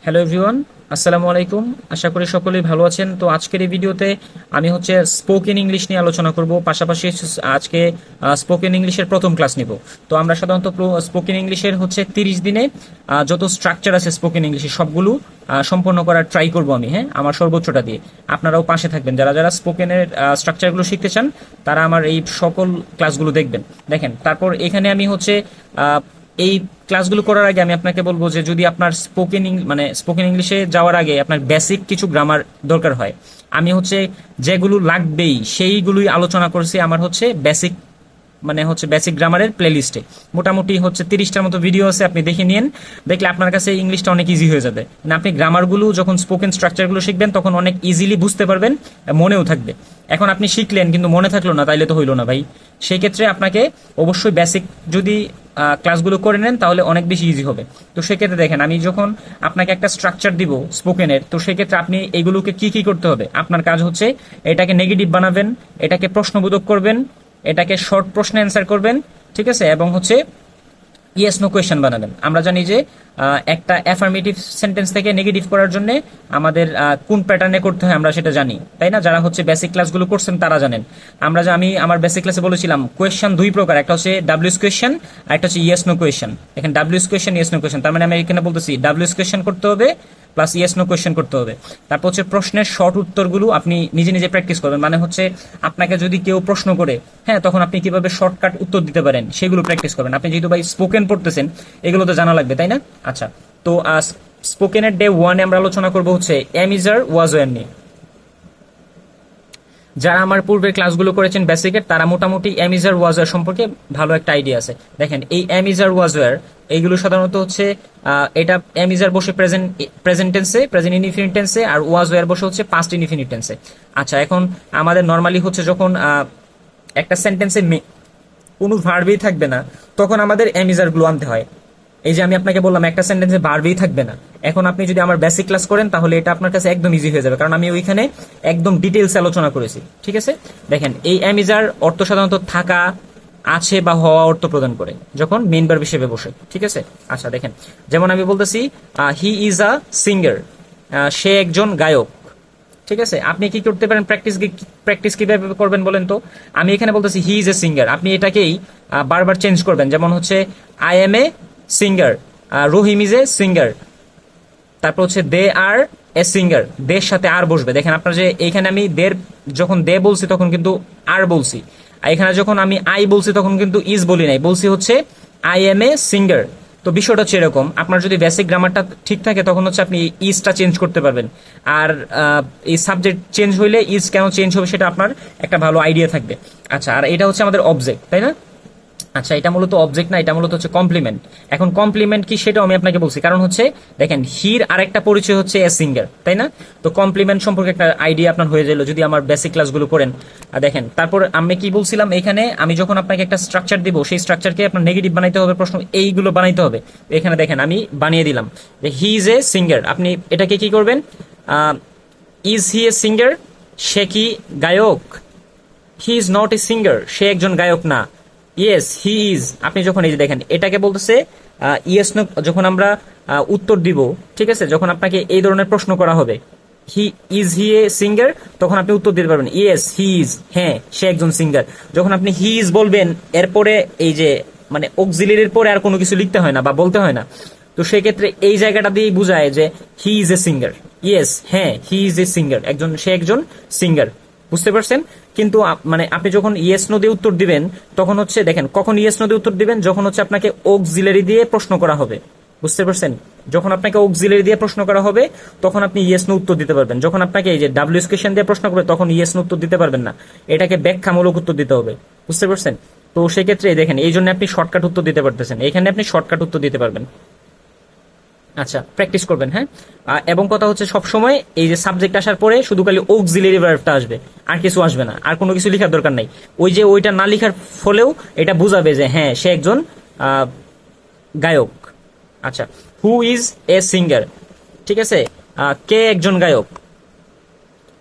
Hello everyone, আসসালামু আলাইকুম। আশা করি সকলেই ভালো আছেন। তো আজকের এই ভিডিওতে আমি স্পোকেন ইংলিশ নিয়ে আলোচনা করব, পাশাপাশি আজকে স্পোকেন ইংলিশের প্রথম ক্লাস নিব। তো আমরা সাধারণত স্পোকেন ইংলিশের 30 দিনে যত স্ট্রাকচার আছে স্পোকেন ইংলিশের সবগুলো সম্পন্ন করার ট্রাই করব আমি, হ্যাঁ, আমার সর্বোচ্চটা দিয়ে। আপনারাও পাশে থাকবেন, যারা যারা স্পোকেনের স্ট্রাকচারগুলো শিখতে চান তারা আমার এই সকল ক্লাসগুলো দেখবেন। দেখেন, তারপর এখানে আমি এই ক্লাসগুলো করার আগে আমি আপনাকে বলবো যে যদি আপনার স্পোকেন ইংলিশে যাওয়ার আগে আপনার বেসিক কিছু গ্রামার দরকার হয়, আমি যেগুলো লাগবেই সেইগুলোই আলোচনা করছি আমার বেসিক বেসিক গ্রামারের প্লেলিস্টে। মোটামুটি 30টার মতো ভিডিও আছে, আপনি দেখে নিন। দেখলে আপনার কাছে ইংলিশটা অনেক ইজি হয়ে যাবে। আপনি গ্রামারগুলো যখন স্পোকেন স্ট্রাকচারগুলো শিখবেন তখন অনেক ইজিলি বুঝতে পারবেন, মনেও থাকবে। এখন আপনি শিখলেন কিন্তু মনে থাকলো না, তাইলে তো হইলো না ভাই। সেই ক্ষেত্রে আপনাকে অবশ্যই বেসিক যদি ক্লাসগুলো করে নেন তাহলে অনেক বেশি ইজি হবে। তো সেক্ষেত্রে দেখেন, আমি যখন আপনাকে একটা স্ট্রাকচার দিব স্পোকেনের, তো সেক্ষেত্রে আপনি এগুলোকে কি কি করতে হবে। আপনার কাজ এটাকে নেগেটিভ বানাবেন, এটাকে প্রশ্নবোধক করবেন, এটাকে শর্ট প্রশ্নে অ্যান্সার করবেন, ঠিক আছে, এবং ইয়েস নো কোয়েশ্চেন বানাবেন। আমরা জানি যে একটা অ্যাফার্মেটিভ সেন্টেন্স থেকে নেগেটিভ করার জন্য আমাদের কোন প্যাটার্নে করতে হয় আমরা সেটা জানি, তাই না? যারা বেসিক ক্লাসগুলো করছেন তারা জানেন। আমি আমার বেসিক ক্লাসে বলেছিলাম কোয়েশ্চেন দুই প্রকার, একটা ডাব্লিউএস কোয়েশ্চেন আর একটা ইয়েস নো কোয়েশ্চেন। এখানে WH question, yes no question, তার মানে আমি এখানে বলতেছি ডাব্লিউএস কোয়েশ্চেন করতে হবে প্লাস ইয়েস নো কোয়েশ্চেন করতে হবে। তারপর প্রশ্নের শর্ট উত্তরগুলো আপনি নিজে নিজে প্র্যাকটিস করবেন। মানে আপনাকে যদি কেউ প্রশ্ন করে, হ্যাঁ, তখন আপনি কিভাবে শর্টকাট উত্তর দিতে পারেন সেগুলো প্র্যাকটিস করবেন। আপনি যেহেতু ভাই স্পোকেন পড়তেছেন, এগুলো তো জানা লাগবে, তাই না? আচ্ছা, তো স্পোকেনের ডে 1 আমরা আলোচনা করবো am is are was were নিয়ে। যারা আমার পূর্বের ক্লাসগুলো করেছেন বেসিকের, তারা মোটামুটি am is are was were সম্পর্কে ভালো একটা আইডিয়া আছে। দেখেন, এই am is are was were এইগুলো সাধারণত এটা এম ইজ আর বসে প্রেজেন্ট টেন্সে, প্রেজেন্ট ইনডিফিনিট টেন্সে, আর ওয়াজ ওয়ার বসে পাস্ট ইনডিফিনিট টেন্সে। আচ্ছা, এখন আমাদের নর্মালি যখন একটা সেন্টেন্সে কোনো ভার্বই থাকবে না, তখন আমাদের এম ইজ আর গুলো আনতে হয়। এই যে আমি আপনাকে বললাম একটা সেন্টেন্সে ভার্বই থাকবে না, এখন আপনি যদি আমার বেসিক ক্লাস করেন তাহলে এটা আপনার কাছে একদম ইজি হয়ে যাবে, কারণ আমি ওইখানে একদম ডিটেইলস আলোচনা করেছি, ঠিক আছে? দেখেন, এই এম ইজ আর অর্থ সাধারণত থাকা, আছে বা হওয়া অর্থ প্রদান করে যখন মেইন ভার্ব হিসেবে বসে, ঠিক আছে? আচ্ছা, দেখেন, যেমন আমি বলতেছি হি ইজ আ সিঙ্গার, সে একজন গায়ক, ঠিক আছে? আপনি কি করতে পারেন, প্র্যাকটিস কিভাবে করবেন বলেন তো? আমি এখানে বলতেছি হি ইজ এ সিঙ্গার, আপনি এটাকেই বারবার চেঞ্জ করবেন। যেমন I am a singer, Rahim is a singer, তারপর দে আর এ সিঙ্গার, দের সাথে আর বসবে। দেখেন আপনার যে এইখানে আমি যখন দে বলছি তখন কিন্তু আর বলছি, আর এখানে যখন আমি আই বলছি তখন কিন্তু ইজ বলি নাই, বলছি আই এম এ সিঙ্গার। তো বিষয়টা এরকম, আপনার যদি বেসিক গ্রামারটা ঠিক থাকে তখন আপনি ইজটা চেঞ্জ করতে পারবেন, আর এই সাবজেক্ট চেঞ্জ হইলে ইজ কেন চেঞ্জ হবে সেটা আপনার একটা ভালো আইডিয়া থাকবে। আচ্ছা, আর এটা আমাদের অবজেক্ট, তাই না? আচ্ছা, এটা মূলত অবজেক্ট না, এটা মূলত কমপ্লিমেন্ট। এখন কমপ্লিমেন্ট কি সেটাও আমি আপনাকে বলছি, কারণ দেখেন, হির আরেকটা পরিচয় এ সিঙ্গার, তাই না? তো কমপ্লিমেন্ট সম্পর্কে একটা আইডিয়া আপনার হয়ে গেল যদি আমার বেসিক ক্লাসগুলো করেন। দেখেন, তারপর আমি কি বলছিলাম, এখানে আমি যখন আপনাকে একটা স্ট্রাকচার দিব, সেই স্ট্রাকচারকে আপনার নেগেটিভ বানাইতে হবে, প্রশ্ন এইগুলো বানাইতে হবে। এখানে দেখেন আমি বানিয়ে দিলাম যে হি ইজ এ সিঙ্গার, আপনি এটাকে কি করবেন, ইজ হি এ সিঙ্গার, সে কি গায়ক? He is not a singer, সে একজন গায়ক না। ইয়েস হি ইজ, আপনি যখন এই যে দেখেন এটাকে বলতেছে ইয়েস নো, যখন আমরা উত্তর দিব, ঠিক আছে, যখন আপনাকে এই ধরনের প্রশ্ন করা হবে হি এ সিঙ্গার, তখন আপনি উত্তর দিতে পারবেন ইয়েস হি ইজ, হ্যাঁ সে একজন সিঙ্গার। যখন আপনি হি ইজ বলবেন, এরপরে এই যে অক্সিলারির পরে আর কোনো কিছু লিখতে হয় না বা বলতে হয় না, তো সেক্ষেত্রে এই জায়গাটা দিয়েই বোঝায় যে he is a singer. Yes, হ্যাঁ হি ইজ এ সিঙ্গার, সে একজন সিঙ্গার। বুঝতে পারছেন? কিন্তু আপনি যখন ইয়েস নো দিয়ে উত্তর দিবেন তখন দেখেন, কখন ইয়েস নো দিয়ে উত্তর দিবেন, যখন আপনাকে অক্সিলারি দিয়ে প্রশ্ন করা হবে। বুঝতে পারছেন? যখন আপনাকে অক্সিলারি দিয়ে প্রশ্ন করা হবে তখন আপনি ইয়েস নো উত্তর দিতে পারবেন। যখন আপনাকে এই যে ডাব্লিউএস কোয়েশ্চেন দিয়ে প্রশ্ন করবে তখন ইয়েস নো উত্তর দিতে পারবেন না, এটাকে ব্যাখ্যামূলক উত্তর দিতে হবে। বুঝতে পারছেন? তো সেক্ষেত্রে দেখেন, এই জন্য আপনি শর্টকাট উত্তর দিতে পারতেছেন, এখানে আপনি শর্টকাট উত্তর দিতে পারবেন। আচ্ছা, প্র্যাকটিস করবেন, হ্যাঁ। এবং কথা সবসময় এই যে সাবজেক্ট আসার পরে শুধু খালি অক্সিলারি ভার্বটা আসবে, আর কিছু আসবে না, আর কোনো কিছু লেখার দরকার নাই। ওইটা না লেখার ফলেও এটা বুঝাবে যে হ্যাঁ সে একজন গায়ক। আচ্ছা, হু ইজ এ সিঙ্গার, ঠিক আছে, কে একজন গায়ক।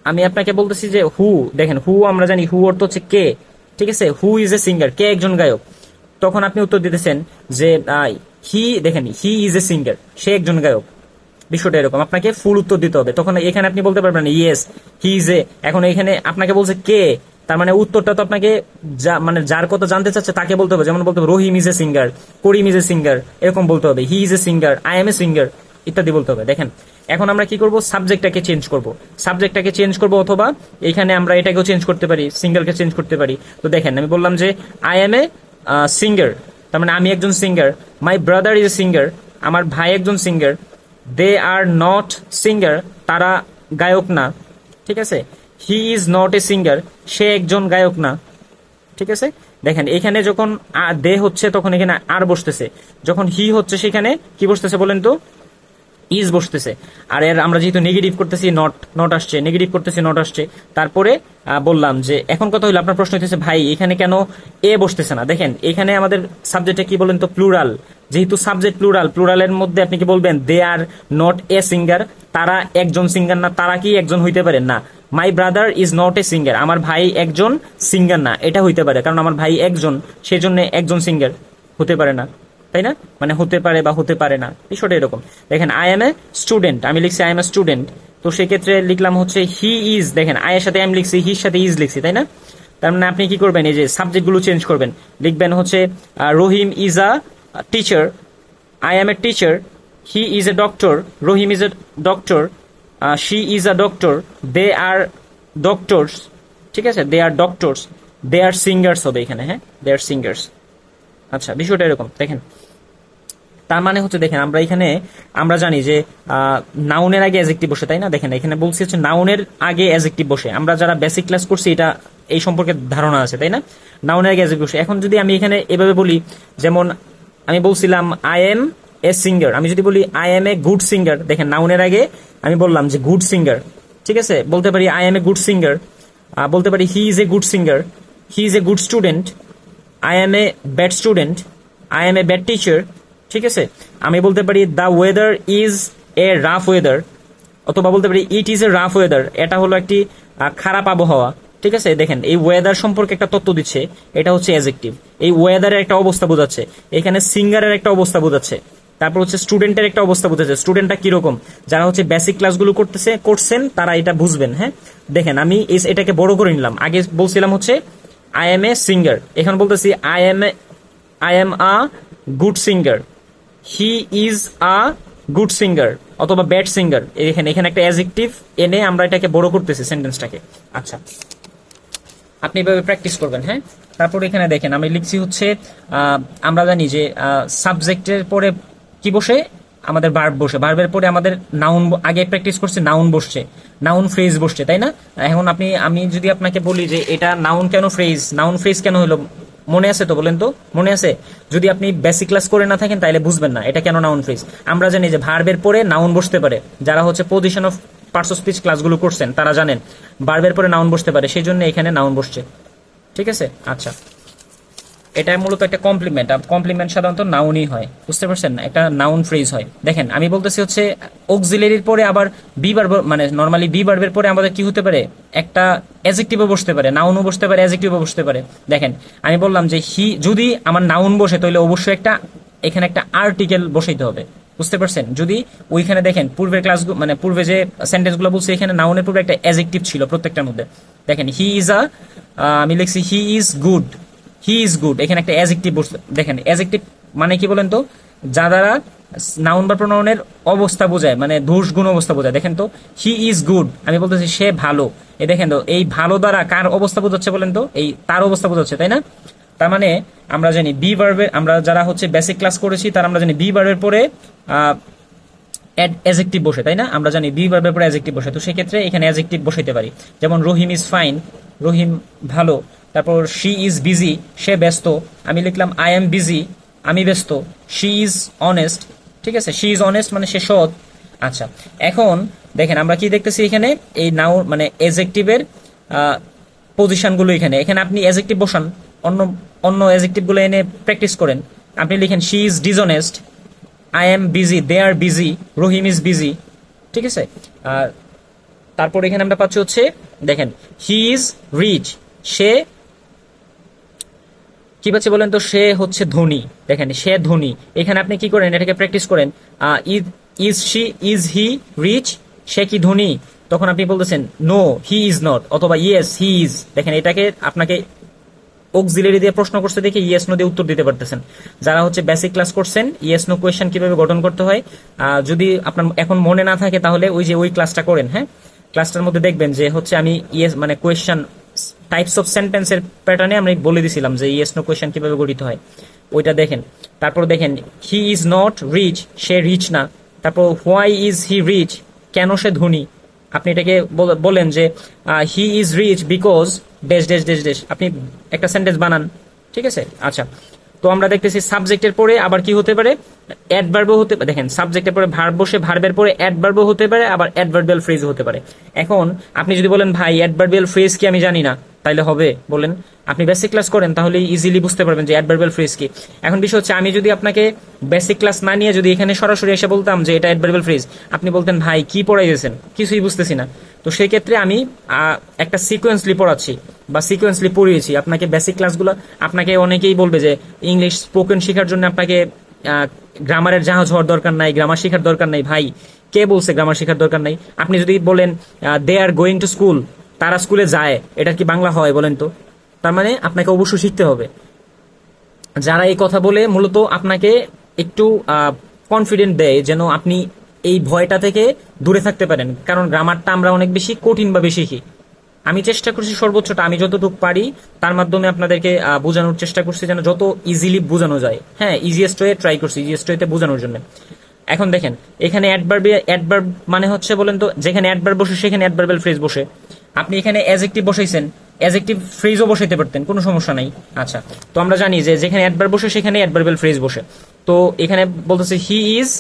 আমি আপনাকে বলতেছি যে হু, দেখেন হু আমরা জানি হু অর্থ কে, ঠিক আছে, হু ইজ এ সিঙ্গার, কে একজন গায়ক। তখন আপনি উত্তর দিতেছেন যে হি, দেখেন হি ইজ এ সিঙ্গার, সে একজন গায়ক। বিষয়টা এরকম, আপনাকে ফুল উত্তর দিতে হবে। তখন এখানে আপনি বলতে পারবেন ইয়েস হি ইজ এ, এখন এখানে আপনাকে বলছে কে, তার মানে উত্তরটা তো আপনাকে মানে যার কথা জানতে চাচ্ছে তাকে বলতে হবে। যেমন বলতে হবে Rahim is a singer, Karim is a singer, এরকম বলতে হবে। He is a singer, I am a singer ইত্যাদি বলতে হবে। দেখেন এখন আমরা কি করব, সাবজেক্টটাকে চেঞ্জ করব, সাবজেক্টটাকে চেঞ্জ করব, অথবা এখানে আমরা এটাকেও চেঞ্জ করতে পারি, সিঙ্গারকে চেঞ্জ করতে পারি। তো দেখেন আমি বললাম যে আই এম এ সিঙ্গার, তার মানে আমি একজন singer. My brother is a singer, আমার ভাই একজন singer. They are not singer, তারা গায়ক না, ঠিক আছে। He is not a singer, সে একজন গায়ক না, ঠিক আছে। দেখেন এখানে যখন দে হচ্ছে তখন এখানে আর বসতেছে, যখন হি হচ্ছে সেখানে কি বসতেছে বলেন তো, ইজ বসতেছে। আর এর আমরা যেহেতু নেগেটিভ করতেছি নট আসছে, নেগেটিভ করতেছি নট আসছে। তারপরে বললাম যে এখন কথা হলো, আপনার প্রশ্ন হচ্ছে ভাই এখানে কেন এ বসতেছে না। দেখেন এখানে আমাদের সাবজেক্টে কি বলেন তো, প্লুরাল, যেহেতু সাবজেক্ট প্লুরালের মধ্যে আপনি কি বলবেন, দে আর নট এ সিঙ্গার, তারা একজন সিঙ্গার না, তারা কি একজন হইতে পারে না। মাই brother is not a singer, আমার ভাই একজন সিঙ্গার না, এটা হইতে পারে, কারণ আমার ভাই একজন, সেজন্য একজন সিঙ্গার হতে পারে না, তাই না, মানে হতে পারে বা হতে পারে না, বিষয়টা এরকম। দেখেন আই এম এ স্টুডেন্ট, আমি লিখছি আই এম এ স্টুডেন্ট, তো সেক্ষেত্রে লিখলাম হচ্ছে হি ইজ। দেখেন আই এর সাথে এম লিখছি, হির সাথে ইজ লিখছি, তাই না। তার মানে আপনি কি করবেন, এই যে সাবজেক্ট গুলো চেঞ্জ করবেন, লিখবেন হচ্ছে Rahim is a teacher, I am a teacher, he is a doctor, Rahim is a doctor, she is a doctor, they are doctors, ঠিক আছে, দে are doctors, they R singers হবে এখানে, হ্যাঁ, দে আর সিঙ্গার্স। আচ্ছা বিষয়টা এরকম। দেখেন তার মানে হচ্ছে, দেখেন আমরা এখানে আমরা জানি যে নাউনের আগে অ্যাডজেক্টিভ বসে, তাই না। দেখেন এখানে বলছি হচ্ছে নাউনের আগে অ্যাডজেক্টিভ বসে, আমরা যারা বেসিক ক্লাস করছি এটা এই সম্পর্কে ধারণা আছে, তাই না। নাউনের আগে অ্যাডজেক্টিভ বসে। এখন যদি আমি এখানে এভাবে বলি, যেমন আমি বলছিলাম আই এম এ সিঙ্গার, আমি যদি বলি I am a good singer, দেখেন নাউনের আগে আমি বললাম যে গুড সিঙ্গার, ঠিক আছে, বলতে পারি I am a good singer, বলতে পারি হি is a good singer, he is a good student, I am a bad student, I am a bad teacher, ঠিক আছে। আমি বলতে পারি the weather is a rough weather, অথবা বলতে পারি it is a rough weather, এটা হলো একটি খারাপ আবহাওয়া, ঠিক আছে। দেখেন এই ওয়েদার সম্পর্কে একটা তথ্য দিচ্ছে, এটা হচ্ছে অ্যাডজেক্টিভ, এই ওয়েদারের একটা অবস্থা বোঝাচ্ছে, এখানে সিঙ্গারের একটা অবস্থা বোঝাচ্ছে, তারপর হচ্ছে স্টুডেন্টের একটা অবস্থা বোঝাচ্ছে, স্টুডেন্টটা কিরকম, যারা হচ্ছে বেসিক ক্লাসগুলো করছেন তারা এটা বুঝবেন, হ্যাঁ। দেখেন আমি এটাকে বড় করে নিলাম, আগে বলছিলাম হচ্ছে আই এম এ সিঙ্গার, এখন বলতেছি I am a good singer, he is a good singer, অথবা ব্যাড সিঙ্গার। এখানে একটা অ্যাডজেক্টিভ এনে আমরা এটাকে বড় করতেছি সেন্টেন্সটাকে। আচ্ছা আপনি এভাবে প্র্যাকটিস করবেন, হ্যাঁ। তারপর এখানে দেখেন আমি লিখছি হচ্ছে আমরা জানি যে সাবজেক্টের পরে কি বসে, আমাদের ভার্ব বসে, ভার্বের পরে আমাদের নাউন, আগে প্র্যাকটিস করছে নাউন বসছে, নাউন ফ্রেজ বসছে, তাই না। এখন আমি যদি আপনাকে বলি যে এটা নাউন কেন ফ্রেজ, নাউন ফ্রেজ কেন হলো, মনে আছে তো, বলেন তো মনে আছে। যদি আপনি বেসিক ক্লাস করে না থাকেন তাহলে বুঝবেন না এটা কেন নাউন ফ্রেজ। আমরা জানি যে ভার্বের পরে নাউন বসতে পারে, যারা হচ্ছে position of parts of speech ক্লাসগুলো করছেন তারা জানেন ভার্বের পরে নাউন বসতে পারে, সেই জন্য এখানে নাউন বসছে, ঠিক আছে। আচ্ছা এটা মূলত একটা কমপ্লিমেন্ট, কমপ্লিমেন্ট সাধারণত নাউনই হয়, বুঝতে পারছেন, একটা নাউন ফ্রেজ হয়। দেখেন আমি বলতেছি হচ্ছে অক্সিলারির পরে আবার বি ভার্ব, মানে নরমালি বি ভার্বের পরে আমাদের কি হতে পারে, একটা অ্যাডজেক্টিভও বসতে পারে, নাউনও বসতে পারে, অ্যাডজেক্টিভও বসতে পারে। দেখেন আমি বললাম যে হি, যদি আমার নাউন বসে তাহলে অবশ্যই এখানে একটা আর্টিকেল বসাইতে হবে, বুঝতে পারছেন। যদি ওইখানে দেখেন পূর্বের ক্লাসগুলো, মানে পূর্বে যে সেন্টেন্সগুলো বলছে এখানে নাউনের পূর্বে একটা অ্যাডজেক্টিভ ছিল প্রত্যেকটার মধ্যে। দেখেন হি ইজ আমি লিখছি he is good, he is good, এখানে একটা অ্যাডজেক্টিভ বসছে। দেখেন অ্যাডজেক্টিভ মানে কি বলেন তো, যা দ্বারা নাউন বা প্রোনাউনের অবস্থা বোঝায়, মানে দোষ গুণ অবস্থা বোঝায়। দেখেন তো হি ইজ গুড, আমি বলতেছি সে ভালো, এই দেখেন তো এই ভালো দ্বারা কার অবস্থা বোঝাচ্ছে বলেন তো, এই তার অবস্থা বোঝাচ্ছে, তাই না। তার মানে আমরা জানি বি ভার্বের, আমরা যারা হচ্ছে বেসিক ক্লাস করেছি তারা আমরা জানি বি ভার্বের পরে অ্যাডজেক্টিভ বসে, তাই না। আমরা জানি বি ভার্বের পরে অ্যাডজেক্টিভ বসে, তো সেক্ষেত্রে এখানে অ্যাডজেক্টিভ বসাইতে পারি, যেমন রহিম ইজ ফাইন, রহিম ভালো। তারপর শি ইজ বিজি, সে ব্যস্ত, আমি লিখলাম আই এম বিজি, আমি ব্যস্ত। শি ইজ অনেস্ট, ঠিক আছে, শি ইজ অনেস্ট মানে সে সৎ। আচ্ছা এখন দেখেন আমরা কি দেখতেছি এখানে, এই নাউন মানে অ্যাডজেক্টিভের পজিশনগুলো এখানে আপনি অ্যাডজেক্টিভ বসান, অন্য অ্যাডজেক্টিভগুলো এনে প্র্যাকটিস করেন। আপনি লিখেন she is dishonest, I am busy, they are busy, Rahim is busy, ঠিক আছে। আর তারপর এখানে আমরা পাচ্ছি হচ্ছে দেখেন হি ইজ রিচ, সে কি পাচ্ছে বলেন তো, সে হচ্ছে ধনী, দেখেন সে ধনী। এখানে আপনি কি করেন, এটাকে প্র্যাকটিস করেন, is she, is he rich, সে কি ধনী, তখন আপনি বলতেছেন নো হি ইজ নট, অথবা ইয়েস হি ইজ। দেখেন এটাকে আপনাকে অক্সিলারি দিয়ে প্রশ্ন করতে দেখে ইয়েস নো দিয়ে উত্তর দিতে পারতেছেন। যারা হচ্ছে বেসিক ক্লাস করছেন ইয়েস নো কোয়েশ্চেন কিভাবে গঠন করতে হয়, যদি আপনার এখন মনে না থাকে তাহলে ওই ক্লাসটা করেন। হ্যাঁ, ক্লাসটার মধ্যে দেখবেন যে হচ্ছে আমি ইয়েস মানে কোয়েশ্চেন টাইপস অফ সেন্টেন্সের প্যাটার্নে আমরা বলে দিছিলাম যে ইয়েস নো কোয়েশ্চেন কিভাবে গঠিত হয়, ওইটা দেখেন। তারপর দেখেন হি ইজ নট রিচ, সে রিচ না। তারপর হোয়াই ইজ হি রিচ, কেন সে ধনী। আপনি এটাকে বলেন যে he is rich because dash dash dash dash, আপনি একটা সেন্টেন্স বানান। ঠিক আছে, আচ্ছা। তো আমরা দেখতেছি সাবজেক্টের পরে আবার কি হতে পারে, অ্যাডভার্বও হতে পারে। দেখেন সাবজেক্টের পরে ভার্ব বসে ভার্বের পরে অ্যাডভার্বও হতে পারে, আবার অ্যাডভার্বিয়াল ফ্রেজও হতে পারে। এখন আপনি যদি বলেন ভাই অ্যাডভার্বিয়াল ফ্রেজ কি আমি জানি না, তাইলে হবে? বলেন, আপনি বেসিক ক্লাস করেন তাহলে ইজিলি বুঝতে পারবেন যে অ্যাডভার্বিয়াল ফ্রেজ কি। এখন বিষয় হচ্ছে আমি যদি আপনাকে বেসিক ক্লাস না নিয়ে যদি এখানে সরাসরি এসে বলতাম যে এটা অ্যাডভার্বিয়াল ফ্রেজ, আপনি বলতেন ভাই কি পড়াইতেছেন, কিছুই বুঝতেছি না। তো সেই ক্ষেত্রে আমি একটা সিকোয়েন্সলি পড়াচ্ছি বা সিকোয়েন্সলি পড়িয়েছি আপনাকে বেসিক ক্লাসগুলো। আপনাকে অনেকেই বলবে যে ইংলিশ স্পোকেন শেখার জন্য আপনাকে গ্রামারের জাহাজ হওয়ার দরকার নাই, গ্রামার শেখার দরকার নাই। ভাই কে বলছে গ্রামার শেখার দরকার নাই? আপনি যদি বলেন দে আর গোয়িং টু স্কুল, তারা স্কুলে যায়, এটা কি বাংলা হয় বলেন তো? তার মানে আপনাকে অবশ্যই শিখতে হবে। যারা এই কথা বলে মূলত আপনাকে একটু কনফিডেন্ট দেয় যেন আপনি এই ভয়টা থেকে দূরে থাকতে পারেন, কারণ গ্রামারটা আমরা অনেক বেশি কঠিন ভাবে শিখি। আমি চেষ্টা করছি সর্বোচ্চটা, আমি যতটুকু পারি তার মাধ্যমে আপনাদেরকে বোঝানোর চেষ্টা করছি যেন যত ইজিলি বোঝানো যায়। হ্যাঁ, ইজিয়েস্ট ওয়ে ট্রাই করছি, ইজিয়েস্ট ওয়েতে বোঝানোর জন্য। এখন দেখেন এখানে অ্যাডভার্ব মানে হচ্ছে বলেন তো, যেখানে অ্যাডভার্ব বসে সেখানে অ্যাডভার্বিয়াল ফ্রেজ বসে। আপনি এখানে অ্যাডজেক্টিভ বসাইছেন, অ্যাডজেক্টিভ ফ্রেজও বসাইতে পারতেন, কোনো সমস্যা নাই। আচ্ছা, তো আমরা জানি যে যেখানে অ্যাডভার্ব বসে সেখানে অ্যাডভার্বিয়াল ফ্রেজ বসে। তো এখানে বলতেছে he is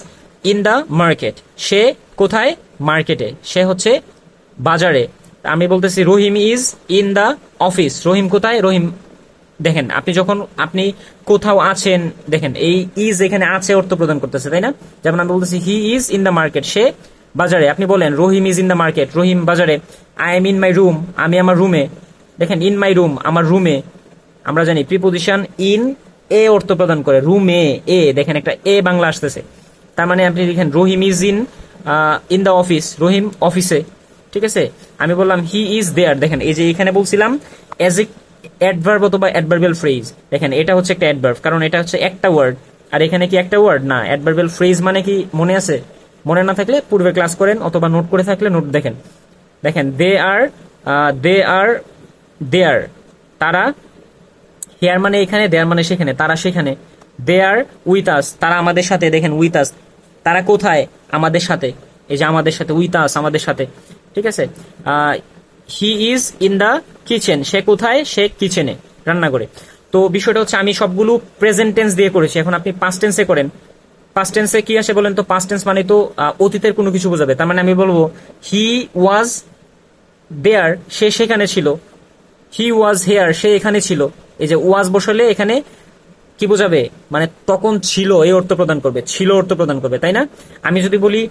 in the market, সে কোথায়? মার্কেটে, সে হচ্ছে বাজারে। আমি বলতেছি Rahim is in the office, Rahim কোথায়? রহিম, দেখেন আপনি যখন আপনি কোথাও আছেন, দেখেন এই ইজ এখানে আছে অর্থ প্রদান করতেছে, তাই না? যেমন আমি বলতেছি he is in the market, সে বাজারে। আপনি বলেন Rahim is in the market, Rahim বাজারে। I am in my room, আমি আমার রুমে। দেখেন ইন মাই রুম, আমার রুমে। আমরা জানি প্রিপোজিশন ইন এ অর্থ প্রদান করে, রুমে এ। দেখেন একটা এ বাংলা আসতেছে, তার মানে আপনি দেখেন রহিম ইজ ইন দ্য অফিস, রহিম অফিসে। ঠিক আছে, আমি বললাম হি ইজ দেয়ার। দেখেন এই যে এখানে বলছিলাম এজ এ অ্যাডভার্ব অথবা অ্যাডভার্বিয়াল ফ্রেজ। দেখেন এটা হচ্ছে একটা অ্যাডভার্ব, কারণ এটা হচ্ছে একটা ওয়ার্ড, আর এখানে কি একটা ওয়ার্ড না। অ্যাডভার্বিয়াল ফ্রেজ মানে কি মনে আছে? মনে না থাকলে পূর্বে ক্লাস করেন, অথবা নোট করে থাকলে নোট দেখেন। দেখেন দে আর দেয়ার, তারা। হেয়ার মানে এখানে, দেয়ার মানে সেখানে, তারা সেখানে। দে আর উইথ আস, তারা আমাদের সাথে। দেখেন উইথ আস, তারা কোথায়? আমাদের সাথে। এই যে আমাদের সাথে, উইথ আস, আমাদের সাথে। ঠিক আছে, he is in the kitchen, সে কোথায়? সে কিচেনে, রান্না করে। তো বিষয়টা হচ্ছে আমি সবগুলো প্রেজেন্ট টেন্স দিয়ে করেছি। এখন আপনি পাস্ট টেন্সে করেন। পাস্ট টেন্সে কি আসে বলেন তো? পাস্ট টেন্স মানে তো অতীতের কোনো কিছু বোঝাবে। তার মানে আমি বলবো হি ওয়াজ দেয়ার, সে সেখানে ছিল। হি ওয়াজ হেয়ার, সে এখানে ছিল। এই যে ওয়াজ বসালে এখানে কি বোঝাবে? মানে তখন ছিল এই অর্থ প্রদান করবে, ছিল অর্থ প্রদান করবে, তাই না? আমি যদি বলি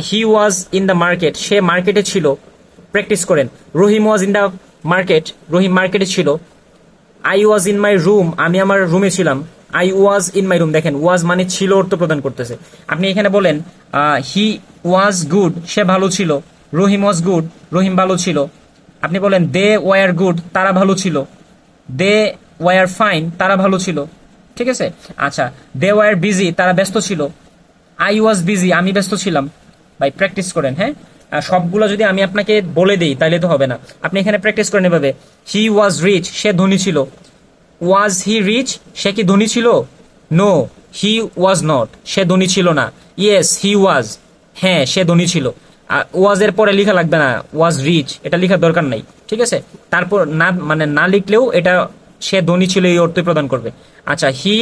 হি ওয়াজ ইন দ্য মার্কেট, সে মার্কেটে ছিল। প্র্যাকটিস করেন। রহিম ওয়াজ ইন দ্য মার্কেট, রহিম মার্কেটে ছিল। I was in my room, আমি আমার রুমে ছিলাম। I was in my room, দেখেন ওয়াজ মানে ছিল অর্থ প্রদান করতেছে। আপনি এখানে বলেন হি ওয়াজ গুড, সে ভালো ছিল। রহিম ওয়াজ গুড, রহিম ভালো ছিল। আপনি বলেন দে ওয়ার গুড, তারা ভালো ছিল। দে ওয়ার ফাইন, তারা ভালো ছিল। ঠিক আছে, আচ্ছা। দে ওয়ার বিজি, তারা ব্যস্ত ছিল। আই ওয়াজ বিজি, আমি ব্যস্ত ছিলাম। ভাই প্র্যাকটিস করেন। হ্যাঁ, সবগুলো যদি আমি আপনাকে বলে দিই তাহলে তো হবে না। আপনি এখানে প্র্যাকটিস করেন এভাবে। হি ওয়াজ রিচ, সে ধনী ছিল। ওয়াজ হি রিচ, সে কি ধনী ছিল? নো হি ওয়াজ নট, সে ধনী ছিল না। ইয়েস হি ওয়াজ, হ্যাঁ সে ধনী ছিল। ওয়াজ এর পরে লেখা লাগবে না ওয়াজ রিচ, এটা লেখার দরকার নাই। ঠিক আছে, তারপর না মানে না লিখলেও এটা সে ধনী ছিল এই অর্থ প্রদান করবে। আচ্ছা, হি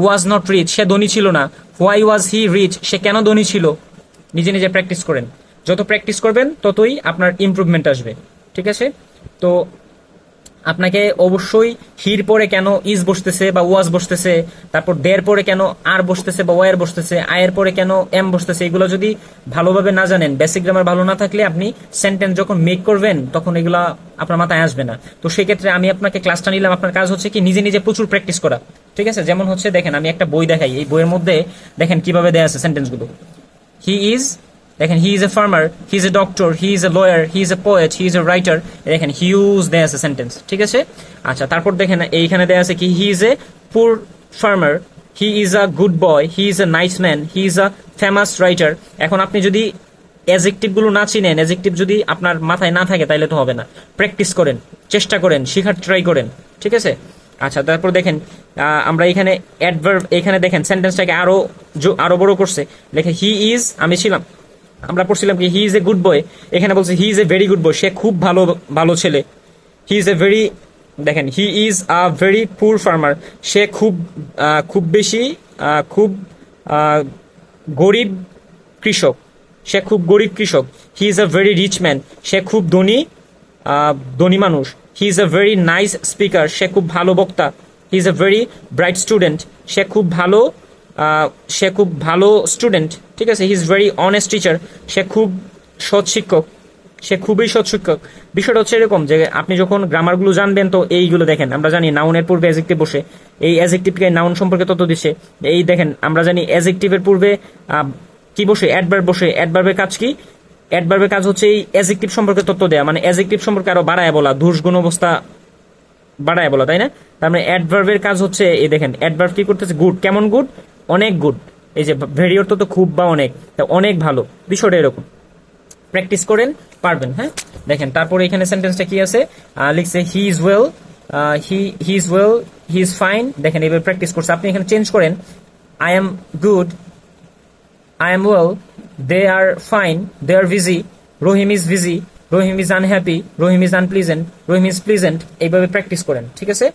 ওয়াজ নট রিচ, সে ধনী ছিল না। হোয়াই ওয়াজ হি রিচ, সে কেন ধনী ছিল? নিজে নিজে প্র্যাকটিস করেন। যত প্র্যাকটিস করবেন ততই আপনার ইমপ্রুভমেন্ট আসবে। ঠিক আছে, তো আপনাকে অবশ্যই হির পরে কেন ইজ বসতেছে বা ওয়াজ বসতেছে, তারপর দের পরে কেন আর বসতেছে বা ওয়ার বসতেছে, আয়ের পরে কেন এম বসতেছে, এগুলো যদি ভালোভাবে না জানেন, বেসিক গ্রামার ভালো না থাকলে আপনি সেন্টেন্স যখন মেক করবেন তখন এগুলা আপনার মাথায় আসবে না। তো সেই ক্ষেত্রে আমি আপনাকে ক্লাসটা নিলাম, আপনার কাজ হচ্ছে কি নিজে নিজে প্রচুর প্র্যাকটিস করা। ঠিক আছে, যেমন হচ্ছে দেখেন আমি একটা বই দেখাই, এই বইয়ের মধ্যে দেখেন কিভাবে দেয়া আছে সেন্টেন্সগুলো। হি ইজ, দেখেন he is a farmer, he is a doctor, he is a lawyer, he is a poet, he is a writer. দেখেন হিউজ দেয়া আছে সেন্টেন্স, ঠিক আছে। আচ্ছা, তারপর দেখেন এইখানে দেয়া আছে কি, হি ইজ এ পুর farmer, he is a good boy, he is a nice man, he is a famous writer. এখন আপনি যদি অ্যাজেক্টিভ গুলো না চিনেন, অ্যাজেক্টিভ যদি আপনার মাথায় না থাকে তাহলে তো হবে না। প্র্যাকটিস করেন, চেষ্টা করেন, শেখার ট্রাই করেন, ঠিক আছে। আচ্ছা, তারপর দেখেন আমরা এখানে অ্যাডভার্ব, এখানে দেখেন সেন্টেন্সটাকে আরো বড় করছে, লেখে হি ইজ, আমি ছিলাম, আমরা পড়ছিলাম কি হি ইজ এ গুড বয়, এখানে বলছে he is a very good boy, সে খুব ভালো ভালো ছেলে। হি ইজ এ ভেরি, দেখেন he is a very poor farmer, সে খুব বেশি খুব গরিব কৃষক, সে খুব গরিব কৃষক। He is a very rich man, সে খুব ধনী মানুষ। He is a very nice speaker, সে খুব ভালো বক্তা। He is a very bright student, সে খুব ভালো স্টুডেন্ট, ঠিক আছে। He is very honest teacher, সে খুব সৎ শিক্ষক, সে খুবই সৎ শিক্ষক। বিষয়টা হচ্ছে এরকম যে আপনি যখন গ্রামারগুলো জানবেন, তো এইগুলো দেখেন, আমরা জানি নাউনের পূর্বে অ্যাজেক্টিভ বসে, এই অ্যাজেক্টিভকে নাউন সম্পর্কে তথ্য দিচ্ছে। এই দেখেন আমরা জানি অ্যাজেক্টিভের পূর্বে কি বসে, অ্যাডভার্ব বসে। অ্যাডভার্বের কাজ কি? অ্যাডভার্বের কাজ হচ্ছে এই অ্যাজেক্টিভ সম্পর্কে তথ্য দেয়া, মানে অ্যাজেক্টিভ সম্পর্কে আরো বাড়ায় বলা, ধূস গুণ অবস্থা বাড়ায় বলা, তাই না? তার মানে অ্যাডভার্বের কাজ হচ্ছে এই দেখেন, অ্যাডভার্ব কি করতেছে, গুড, কেমন গুড, অনেক গুড। এই যে ভেরি অর্থ তো খুব বা অনেক, তা অনেক ভালো, বিষয়টা এরকম। প্র্যাকটিস করেন, পারবেন। হ্যাঁ, দেখেন তারপরে এখানে সেন্টেন্সটা কি আছে, লিখছে he is well, he is well, he is fine. দেখেন এবার প্র্যাকটিস করছে, আপনি এখানে চেঞ্জ করেন, I am good, I am well, they are fine, they are busy, Rohim is busy, Rohim is unhappy, Rohim is unpleasant, Rohim is pleasant। এইভাবে practice করেন, ঠিক আছে।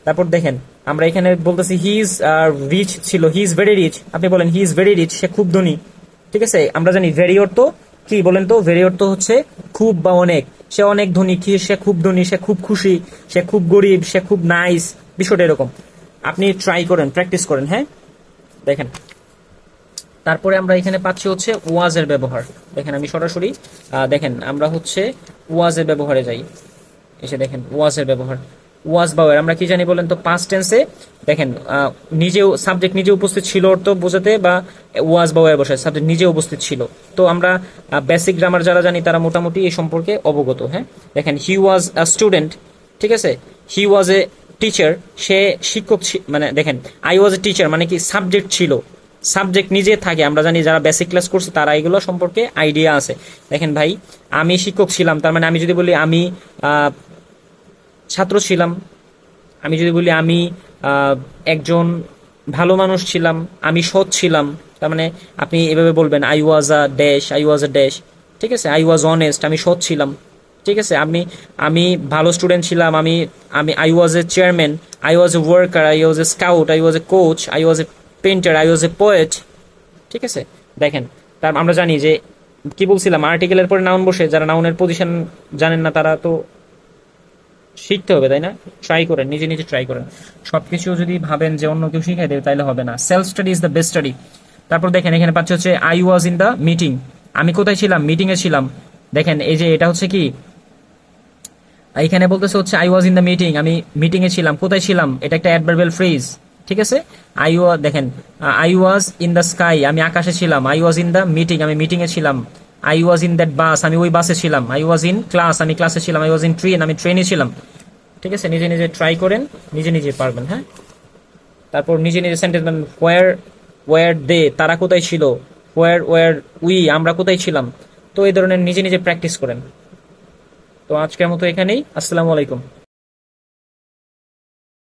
তারপর দেখেন আমরা এখানে বলতেছি হি ইজ রিচ ছিল, হি ইজ ভেরি রিচ, আপনি বলেন হি ইজ ভেরি রিচ, সে খুব ধনী, ঠিক আছে। আমরা জানি ভেরি অর্থ কি, বলেন তো, ভেরি অর্থ হচ্ছে খুব বা অনেক। সে অনেক ধনী, কি সে খুব ধনী, সে খুব খুশি, সে খুব গরিব, সে খুব নাইস, বিষয়টা এরকম। আপনি ট্রাই করেন, প্র্যাকটিস করেন। হ্যাঁ, দেখেন তারপরে আমরা এখানে পাচ্ছি হচ্ছে ওয়াজের ব্যবহার। দেখেন আমি সরাসরি দেখেন আমরা হচ্ছে ওয়াজের ব্যবহারে যাই, এসে দেখেন ওয়াজের ব্যবহার। ওয়াজ বাওয়ার আমরা কি জানি বলেন তো, পাস্ট টেন্সে দেখেন নিজেও সাবজেক্ট নিজে উপস্থিত ছিল অর্থ বোঝাতে, বা ওয়াজ বাওয়ার বসায় সাবজেক্ট নিজে উপস্থিত ছিল। তো আমরা বেসিক গ্রামার যারা জানি তারা মোটামুটি এই সম্পর্কে অবগত। হ্যাঁ, দেখেন হি ওয়াজ আ স্টুডেন্ট, ঠিক আছে। হি ওয়াজ এ টিচার, সে শিক্ষক, মানে দেখেন আই ওয়াজ এ টিচার মানে কি সাবজেক্ট ছিল, সাবজেক্ট নিজে থাকে। আমরা জানি যারা বেসিক ক্লাস করছে তারা এগুলো সম্পর্কে আইডিয়া আছে। দেখেন ভাই, আমি শিক্ষক ছিলাম, তার মানে আমি যদি বলি আমি ছাত্র ছিলাম, আমি যদি বলি আমি একজন ভালো মানুষ ছিলাম, আমি সৎ ছিলাম, তার মানে আপনি এভাবে বলবেন I was a dash, I was a dash, ঠিক আছে। আই ওয়াজ অনেস্ট, আমি সৎ ছিলাম, ঠিক আছে। আমি ভালো স্টুডেন্ট ছিলাম, I was A chairman, I was A worker, I was A scout, I was A coach, I was A painter, I was a poet, ঠিক আছে। দেখেন তার আমরা জানি যে কি বলছিলাম, আর্টিকেলের পরে নাউন বসে, যারা নাউনের পজিশন জানেন না তারা তো শিখতে হবে, তাই না? ট্রাই করেন, নিজে নিজে ট্রাই করেন। সবকিছু যদি ভাবেন যে অন্য কেউ শিখাই দেবে তাহলে হবে না। Self study is the best study. তারপর দেখেন এখানে পাচ্ছে হচ্ছে I was in the meeting, আমি কোথায় ছিলাম, মিটিং এ ছিলাম। দেখেন এই যে এটা হচ্ছে কি, এখানে বলতেছে হচ্ছে I was in the meeting, আমি মিটিং এ ছিলাম, কোথায় ছিলাম, এটা একটা অ্যাডভার্বিয়াল ফ্রেজ, ঠিক আছে। দেখেন I was in the sky, আমি আকাশে ছিলাম। I was in the meeting, আমি মিটিং এ ছিলাম। আই ওয়াজ ইন দ্যাট বাস, আমি ওই বাসে ছিলাম। আই ওয়াজ ইন ক্লাস, আমি ক্লাসে ছিলাম। আই ওয়াজ ইন ট্রেন, আমি ট্রেনে ছিলাম, ঠিক আছে। নিজে নিজে ট্রাই করেন, নিজে নিজে পারবেন। হ্যাঁ, তারপর নিজে নিজে সেন্টেন্স, ওয়ার দে, তারা কোথায় ছিল। ওয়ার উই, আমরা কোথায় ছিলাম। তো এই ধরনের নিজে নিজে প্র্যাকটিস করেন। তো আজকের মতো এখানেই, আসসালামু আলাইকুম।